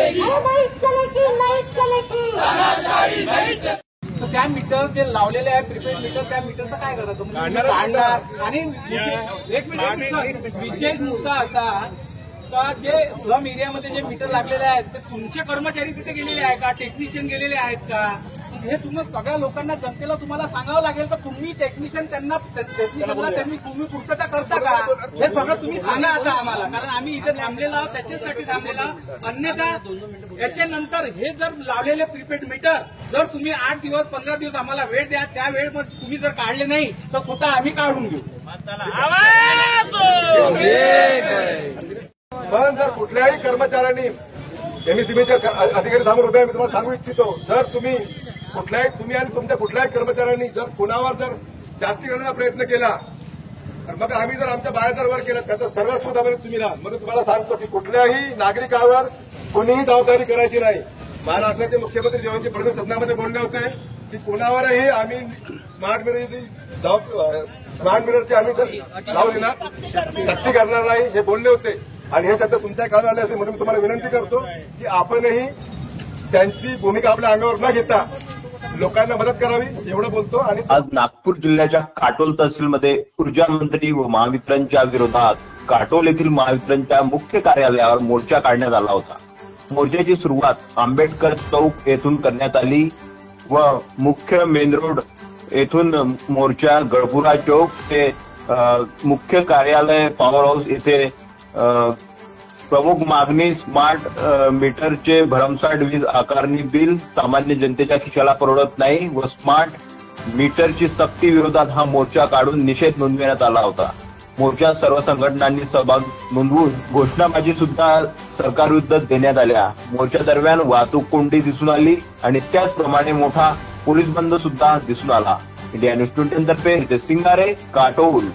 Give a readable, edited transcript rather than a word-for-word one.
नहीं चलेगी नहीं चलेगी। तर त्या मीटर जे लावलेले आहे प्रीपेड मीटर, त्या मीटरचं काय करायचं म्हणजे काढणार आणि एक मिनिट विशेष मुद्दा असा का जे स्लम एरियामध्ये जे मीटर लागलेले आहेत ते तुमचे कर्मचारी तिथे गेलेले आहे का, टेक्निशियन गेलेले आहेत का, हे तुम्ही सगळ्या लोकांना जनतेला तुम्हाला सांगावं लागेल का तुम्ही टेक्निशियनला त्यांनी तुम्ही पूर्तता करता का, हे सगळं तुम्ही सांगा आता आम्हाला, कारण आम्ही इथे थांबलेलो आहोत त्याच्यासाठी थांबलेलो आहोत. अन्यथा याच्यानंतर हे जर लावलेले प्रीपेड मीटर जर तुम्ही 8 दिवस 15 दिवस आम्हाला वेळ द्या, त्या वेळेमध्ये तुम्ही जर काढले नाही तर स्वतः आम्ही काढून घेऊ. पण जर कुठल्याही कर्मचाऱ्यांनी एमएससीबीचे अधिकारी समोर उभे आहे, मी तुम्हाला सांगू इच्छितो, जर तुम्ही आणि तुमच्या कुठल्याही कर्मचाऱ्यांनी जर कुणावर जर जास्ती करण्याचा प्रयत्न केला तर मग आम्ही जर आमच्या बाहेर वर केलं त्याचं सर्वस्व दाबाने तुम्ही राहा. मग तुम्हाला सांगतो की कुठल्याही नागरिकावर कोणीही जबाबदारी करायची नाही. महाराष्ट्राचे मुख्यमंत्री देवेंद्र फडणवीस सदनामध्ये बोलले होते की कोणावरही आम्ही स्मार्ट मीटरची आम्ही लावली ना सक्ती करणार नाही, हे बोलले होते. आणि हे शब्द तुमच्या कानावर आले असेल म्हणून तुम्हाला विनंती करतो की आपणही त्यांची भूमिका आपल्या अंगावर न घेता लोकांना मदत करावी, एवढं बोलतो. आणि आज नागपूर जिल्ह्याच्या काटोल तहसीलमध्ये ऊर्जा मंत्री व महावितरणच्या विरोधात काटोल येथील महावितरणच्या मुख्य कार्यालयावर मोर्चा काढण्यात आला होता. मोर्चाची सुरुवात आंबेडकर चौक येथून करण्यात आली व मुख्य मेन रोड येथून मोर्चा गळपुरा चौक ते मुख्य कार्यालय पॉवर हाऊस येथे प्रमुख मागणी स्मार्ट मीटरचे भरमसाठ वीज आकारणी बिल सामान्य जनतेच्या खिशाला परवडत नाही व स्मार्ट मीटरची सक्ती विरोधात हा मोर्चा काढून निषेध नोंदविण्यात आला होता. मोर्चात सर्व संघटनांनी सहभाग नोंदवून घोषणाबाजी सुद्धा सरकारविरुद्ध देण्यात आल्या. मोर्चा दरम्यान वाहतूक कोंडी दिसून आली आणि त्याचप्रमाणे मोठा पोलीस बंद सुद्धा दिसून आला. इंडिया न्यूज 20 तर्फे रितेश सिंगारे, काटोल.